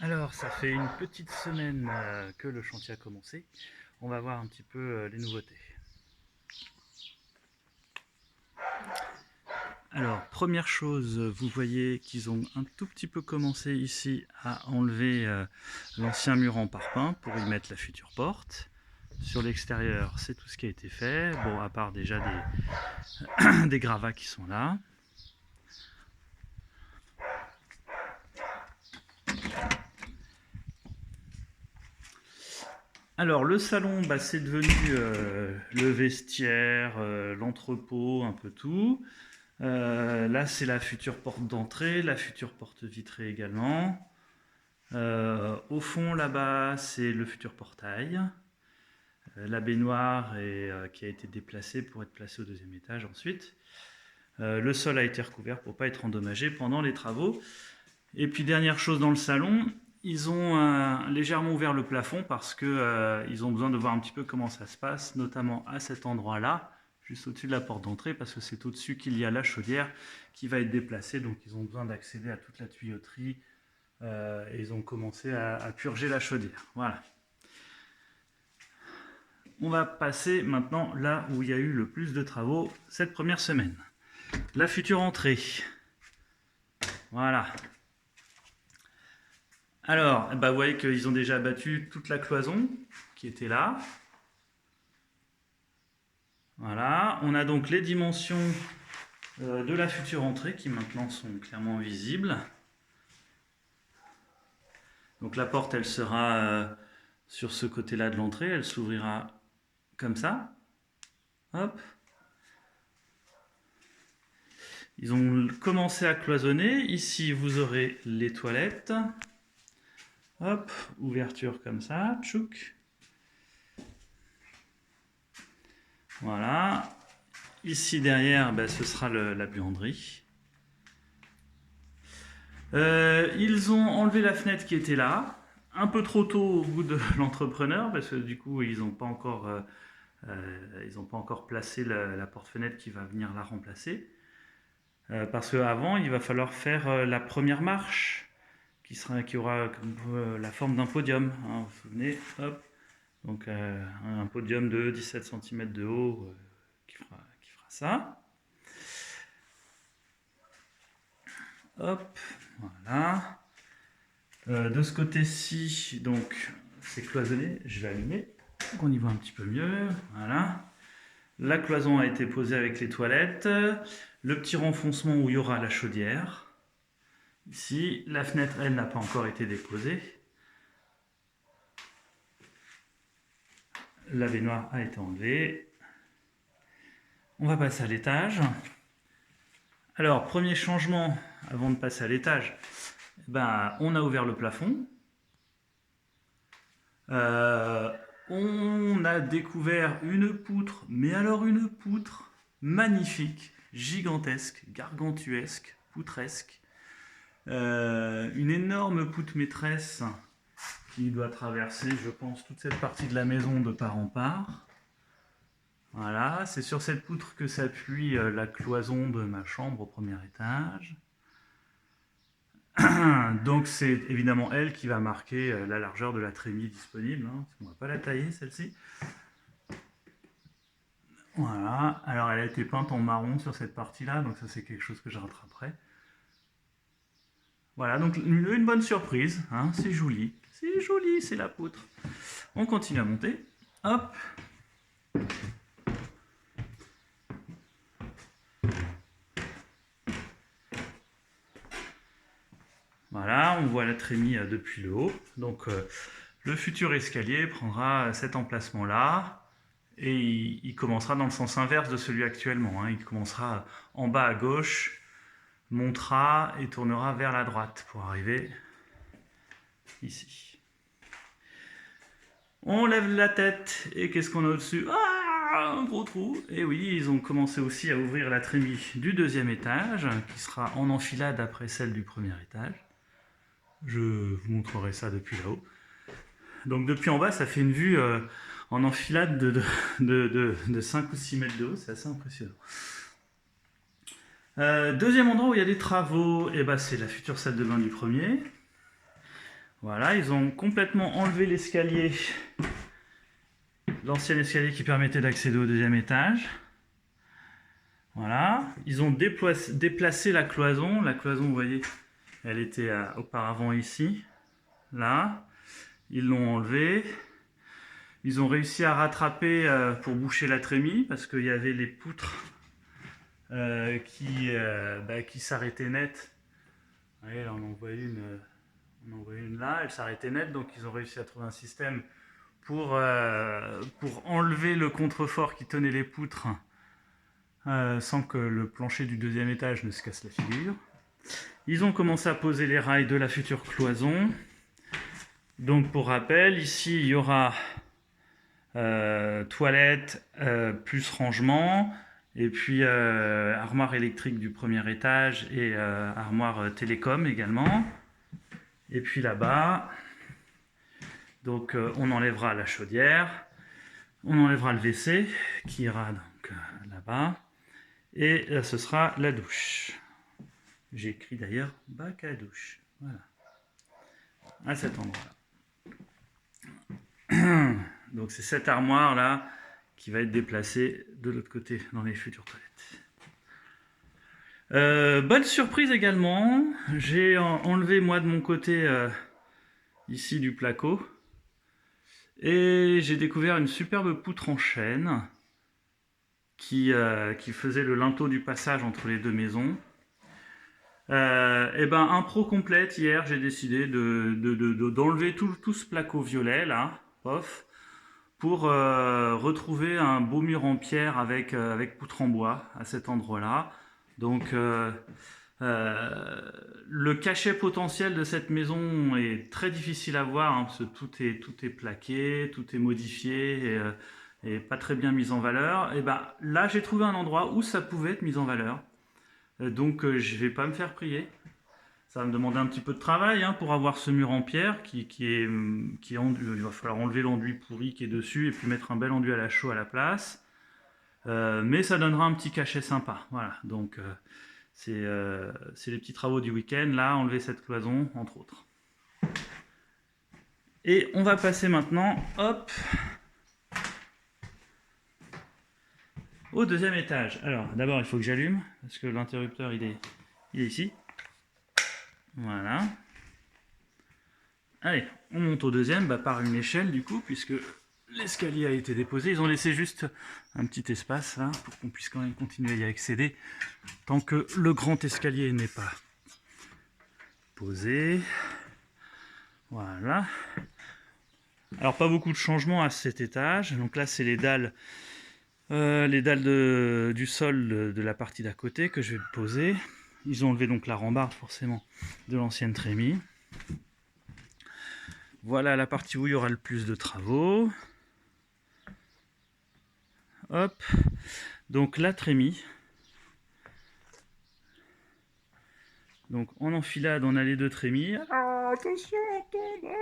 Alors, ça fait une petite semaine que le chantier a commencé. On va voir un petit peu les nouveautés. Alors, première chose, vous voyez qu'ils ont un tout petit peu commencé ici à enlever l'ancien mur en parpaing pour y mettre la future porte. Sur l'extérieur, c'est tout ce qui a été fait. Bon, à part déjà des gravats qui sont là. Alors, le salon, c'est devenu le vestiaire, l'entrepôt, un peu tout. Là, c'est la future porte d'entrée, la future porte vitrée également. Au fond, là-bas, c'est le futur portail. La baignoire qui a été déplacée pour être placée au deuxième étage ensuite. Le sol a été recouvert pour ne pas être endommagé pendant les travaux. Et puis, dernière chose dans le salon, ils ont légèrement ouvert le plafond parce qu'ils ont besoin de voir un petit peu comment ça se passe, notamment à cet endroit-là, juste au-dessus de la porte d'entrée, parce que c'est au-dessus qu'il y a la chaudière qui va être déplacée, donc ils ont besoin d'accéder à toute la tuyauterie et ils ont commencé à purger la chaudière. Voilà. On va passer maintenant là où il y a eu le plus de travaux cette première semaine. La future entrée. Voilà. Alors, vous voyez qu'ils ont déjà abattu toute la cloison qui était là. Voilà, on a donc les dimensions de la future entrée qui maintenant sont clairement visibles. Donc la porte, elle sera sur ce côté-là de l'entrée, elle s'ouvrira comme ça. Hop. Ils ont commencé à cloisonner. Ici, vous aurez les toilettes. Hop, ouverture comme ça, tchouk. Voilà. Ici derrière, ce sera la buanderie. Ils ont enlevé la fenêtre qui était là, un peu trop tôt au goût de l'entrepreneur, parce que du coup, ils n'ont pas encore placé la porte-fenêtre qui va venir la remplacer. Parce qu'avant, il va falloir faire la première marche, qui aura la forme d'un podium. Hein, vous vous souvenez, hop. Donc un podium de 17 cm de haut qui fera ça. Hop, voilà. De ce côté-ci, donc c'est cloisonné, je vais allumer, pour qu'on y voit un petit peu mieux. Voilà. La cloison a été posée avec les toilettes. Le petit renfoncement où il y aura la chaudière. Ici, la fenêtre, elle, n'a pas encore été déposée. La baignoire a été enlevée. On va passer à l'étage. Alors, premier changement avant de passer à l'étage, on a ouvert le plafond. On a découvert une poutre, mais alors une poutre magnifique, gigantesque, gargantuesque, poutresque. Une énorme poutre maîtresse qui doit traverser, je pense, toute cette partie de la maison de part en part. Voilà, c'est sur cette poutre que s'appuie la cloison de ma chambre au premier étage. Donc c'est évidemment elle qui va marquer la largeur de la trémie disponible. Hein, parce qu'on ne va pas la tailler celle-ci. Voilà, alors elle a été peinte en marron sur cette partie-là, donc ça c'est quelque chose que je rattraperai. Voilà, donc une bonne surprise, hein, c'est joli, c'est la poutre. On continue à monter, hop. Voilà, on voit la trémie depuis le haut, donc le futur escalier prendra cet emplacement-là, et il commencera dans le sens inverse de celui actuellement, hein. Il commencera en bas à gauche, montera et tournera vers la droite pour arriver ici. On lève la tête et qu'est-ce qu'on a au-dessus? Ah, un gros trou. Et oui, ils ont commencé aussi à ouvrir la trémie du deuxième étage, qui sera en enfilade après celle du premier étage. Je vous montrerai ça depuis là-haut. Donc depuis en bas, ça fait une vue en enfilade de 5 ou 6 mètres de haut, c'est assez impressionnant. Deuxième endroit où il y a des travaux, c'est la future salle de bain du premier. Voilà, ils ont complètement enlevé l'escalier, l'ancien escalier qui permettait d'accéder au deuxième étage. Voilà, ils ont déplacé la cloison. La cloison, vous voyez, elle était auparavant ici, là. Ils l'ont enlevée. Ils ont réussi à rattraper pour boucher la trémie parce qu'il y avait les poutres qui s'arrêtaient net. Vous voyez, là, on en voit une là, elle s'arrêtait net, donc ils ont réussi à trouver un système pour enlever le contrefort qui tenait les poutres sans que le plancher du deuxième étage ne se casse la figure. Ils ont commencé à poser les rails de la future cloison. Donc pour rappel, ici il y aura toilette plus rangement, et puis armoire électrique du premier étage et armoire télécom également. Et puis là-bas, donc on enlèvera la chaudière, on enlèvera le WC qui ira donc là-bas, et ce sera la douche. J'ai écrit d'ailleurs bac à douche, voilà, à cet endroit-là. Donc c'est cette armoire là qui va être déplacée de l'autre côté dans les futures toilettes. Bonne surprise également, j'ai enlevé moi de mon côté ici du placo et j'ai découvert une superbe poutre en chêne qui faisait le linteau du passage entre les deux maisons. Et ben impro complète, hier j'ai décidé d'enlever tout ce placo violet là, pof, pour retrouver un beau mur en pierre avec poutre en bois à cet endroit-là. Donc le cachet potentiel de cette maison est très difficile à voir, hein, parce que tout est plaqué, tout est modifié et pas très bien mis en valeur. Et ben là j'ai trouvé un endroit où ça pouvait être mis en valeur. Donc je vais pas me faire prier. Ça va me demander un petit peu de travail hein, pour avoir ce mur en pierre qui est enduit. Il va falloir enlever l'enduit pourri qui est dessus et puis mettre un bel enduit à la chaux à la place. Mais ça donnera un petit cachet sympa. Voilà, donc c'est les petits travaux du week-end. Là, enlever cette cloison, entre autres. Et on va passer maintenant, hop, au deuxième étage. Alors, d'abord, il faut que j'allume, parce que l'interrupteur, il est ici. Voilà. Allez, on monte au deuxième par une échelle du coup, puisque l'escalier a été déposé. Ils ont laissé juste un petit espace là, pour qu'on puisse quand même continuer à y accéder, tant que le grand escalier n'est pas posé. Voilà. Alors pas beaucoup de changements à cet étage. Donc là c'est les dalles du sol de la partie d'à côté que je vais poser. Ils ont enlevé donc la rambarde forcément de l'ancienne trémie. Voilà la partie où il y aura le plus de travaux. Hop. Donc la trémie. Donc en enfilade on a les deux trémies. Ah, attention on tombe.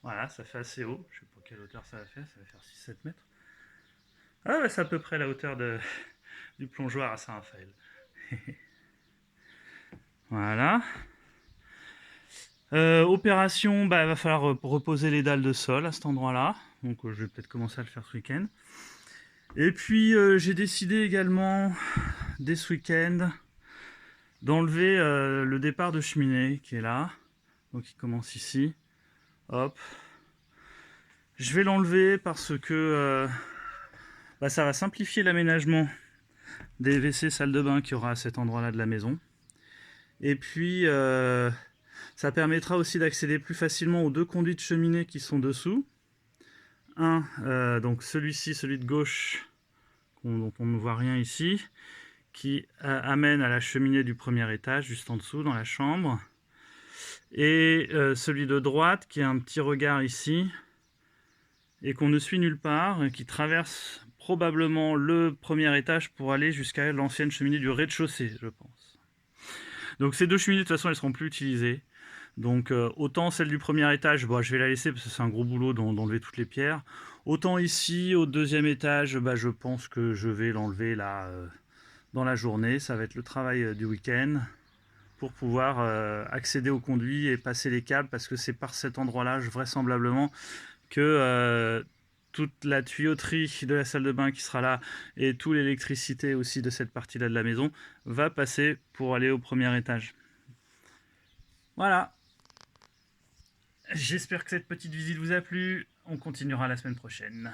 Voilà, ça fait assez haut. Je sais pas quelle hauteur ça va faire 6-7 mètres. Ah bah, c'est à peu près la hauteur du plongeoir à Saint-Raphaël. Voilà. Opération, il va falloir reposer les dalles de sol à cet endroit-là. Donc je vais peut-être commencer à le faire ce week-end. Et puis j'ai décidé également, dès ce week-end, d'enlever le départ de cheminée qui est là. Donc il commence ici. Hop. Je vais l'enlever parce que ça va simplifier l'aménagement des WC salle de bain qu'il y aura à cet endroit-là de la maison. Et puis ça permettra aussi d'accéder plus facilement aux deux conduits de cheminée qui sont dessous. Donc celui-ci, celui de gauche, dont on ne voit rien ici, qui amène à la cheminée du premier étage, juste en dessous, dans la chambre. Et celui de droite, qui a un petit regard ici, et qu'on ne suit nulle part, qui traverse probablement le premier étage pour aller jusqu'à l'ancienne cheminée du rez-de-chaussée, je pense. Donc ces deux cheminées, de toute façon, elles ne seront plus utilisées. Donc autant celle du premier étage, je vais la laisser parce que c'est un gros boulot d'enlever toutes les pierres. Autant ici, au deuxième étage, je pense que je vais l'enlever là dans la journée. Ça va être le travail du week-end pour pouvoir accéder au conduit et passer les câbles, parce que c'est par cet endroit-là, vraisemblablement, que toute la tuyauterie de la salle de bain qui sera là et toute l'électricité aussi de cette partie-là de la maison va passer pour aller au premier étage. Voilà. J'espère que cette petite visite vous a plu. On continuera la semaine prochaine.